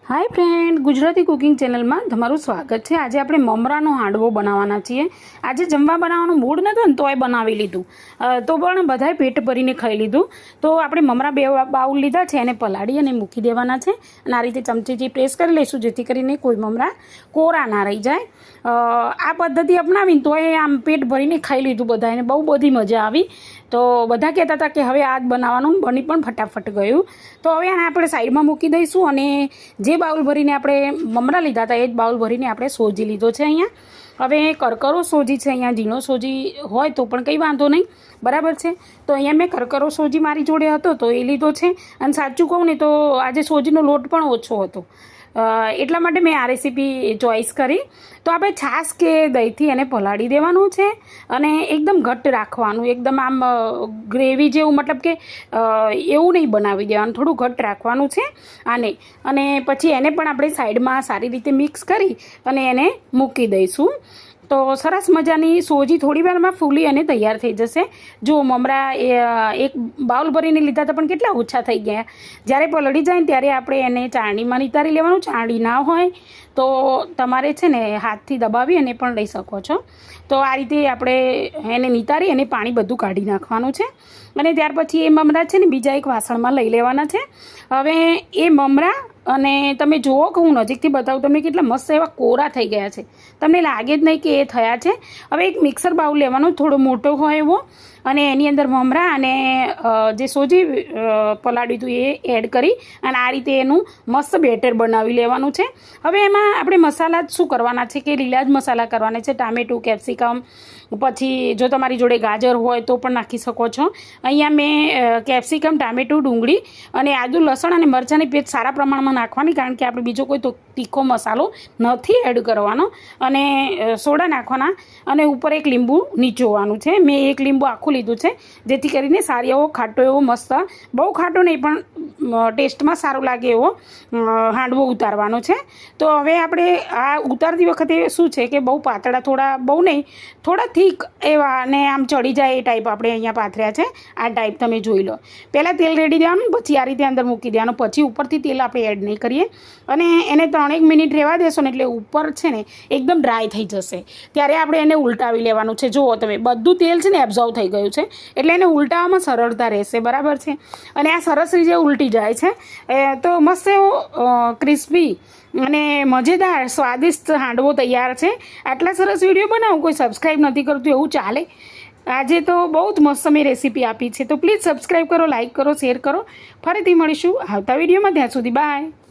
Hi friend, Gujarati cooking channel में तमारू स्वागत है। आज આપણે મમરાનો હાંડવો બનાવવાના છીએ। આજે જમવા બનાવવાનો મૂડ નતો ને તોય બનાવી લીધું, તો પણ બધાએ પેટ ભરીને ખાઈ લીધું। તો આપણે મમરા બે બાઉલ લીધા છે, એને પલાળી અને મૂકી દેવાના છે અને આ રીતે ચમચીથી પ્રેસ કરી લઈશું જેથી કરીને કોઈ મમરા કોરા ના રહી જાય। આ પદ્ધતિ અપનાવીને તોય આમ પેટ ભરીને ખાઈ લીધું બધાને, બહુ બધી મજા આવી। તો બધા કહેતા હતા કે હવે આ જ બનાવવાનું, બની પણ ફટાફટ ગયું। તો હવે આને આપણે સાઈડમાં મૂકી દઈશું અને જે બાઉલ ભરીને આપણે મમરા લીધા હતા એ જ બાઉલ ભરીને આપણે સોજી લીધો છે। અહીંયા હવે કરકરો સોજી છે, અહીંયા ઝીણો સોજી હોય તો પણ કંઈ વાંધો નહીં, બરાબર છે। તો અહીંયા મેં કરકરો સોજી મારી જોડે હતો તો એ લીધો છે। અને સાચું કહું ને તો આજે સોજીનો લોટ પણ ઓછો હતો, એટલા માટે મેં આ રેસીપી ચોઈસ કરી। તો આપણે છાશ કે દહીંથી એને પલાળી દેવાનું છે અને એકદમ ઘટ્ટ રાખવાનું, એકદમ આમ ગ્રેવી જેવું, મતલબ કે એવું નહીં બનાવી દેવાનું, થોડું ઘટ્ટ રાખવાનું છે આને। અને પછી એને પણ આપણે સાઈડમાં સારી રીતે મિક્સ કરી અને એને મૂકી દઈશું। તો સરસ મજાની સોજી થોડી વારમાં ફૂલી અને તૈયાર થઈ જશે। જો મમરા એક બાઉલ ભરીને લીધા હતા પણ કેટલા ઓછા થઈ ગયા। જ્યારે પલળી જાય ને ત્યારે આપણે એને ચાળણીમાં નિતારી લેવાનું। ચાળણી ના હોય તો તમારે છે ને હાથથી દબાવી અને પણ લઈ શકો છો। તો આ રીતે આપણે એને નિતારી અને પાણી બધું કાઢી નાખવાનું છે અને ત્યાર પછી એ મમરા છે ને બીજા એક વાસણમાં લઈ લેવાના છે। હવે એ મમરા અને તમે જુઓ કે હું નજીકથી બતાવું તમને કેટલા મસ્ત એવા કોરા થઈ ગયા છે, તમને લાગે જ નહીં કે એ થયા છે। હવે એક મિક્સર બાઉલ લેવાનો, થોડો મોટો હોય એવો, અને એની અંદર મમરા અને જે સોજી પલાળ્યું હતું એ એડ કરી અને આ રીતે એનું મસ્ત બેટર બનાવી લેવાનું છે। હવે એમાં આપણે મસાલા જ શું કરવાના છે કે લીલા જ મસાલા કરવાના છે, ટામેટું, કેપ્સિકમ, પછી જો તમારી જોડે ગાજર હોય તો પણ નાખી શકો છો। અહીંયા મેં કેપ્સિકમ, ટામેટું, ડુંગળી અને આદુ, લસણ અને મરચાંની પેસ્ટ સારા પ્રમાણમાં નાખવાની, કારણ કે આપણે બીજો કોઈ તીખો મસાલો નથી એડ કરવાનો, અને સોડા નાખવાના અને ઉપર એક લીંબુ નીચોવાનું છે। મેં એક લીંબુ આખું લીધું છે જેથી કરીને સારી એવો ખાટો એવો મસ્ત, બહુ ખાટો નહીં પણ ટેસ્ટમાં સારું લાગે એવો હાંડવો ઉતારવાનો છે। તો હવે આપણે આ ઉતારતી વખતે શું છે કે બહુ પાતળા, થોડા બહુ નહીં, થોડા થીક એવા અને આમ ચડી જાય એ ટાઈપ આપણે અહીંયા પાથર્યા છે। આ ટાઈપ તમે જોઈ લો। પહેલાં તેલ રેડી દેવાનું, પછી આ રીતે અંદર મૂકી દેવાનું, પછી ઉપરથી તેલ આપણે એડ નહીં કરીએ અને એને 3-1 મિનિટ રહેવા દેશો ને એટલે ઉપર છે ને એકદમ ડ્રાય થઈ જશે, ત્યારે આપણે એને ઉલટાવી લેવાનું છે। જુઓ તમે, બધું તેલ છે ને એબ્ઝોર્વ થઈ ગયું છે એટલે એને ઉલટાવવામાં સરળતા રહેશે, બરાબર છે। અને આ સરસ રીતે ઉલટી જાય છે તો મસ્ત એવો ક્રિસ્પી અને મજેદાર સ્વાદિષ્ટ હાંડવો તૈયાર છે। આટલા સરસ વિડીયો બનાવું, કોઈ સબસ્ક્રાઈબ નથી કરતું એવું ચાલે? આજે તો બહુ જ મસ્ત મેં રેસીપી આપી છે, તો પ્લીઝ સબસ્ક્રાઈબ કરો, લાઇક કરો, શેર કરો। ફરીથી મળીશું આવતા વિડીયોમાં, ત્યાં સુધી બાય।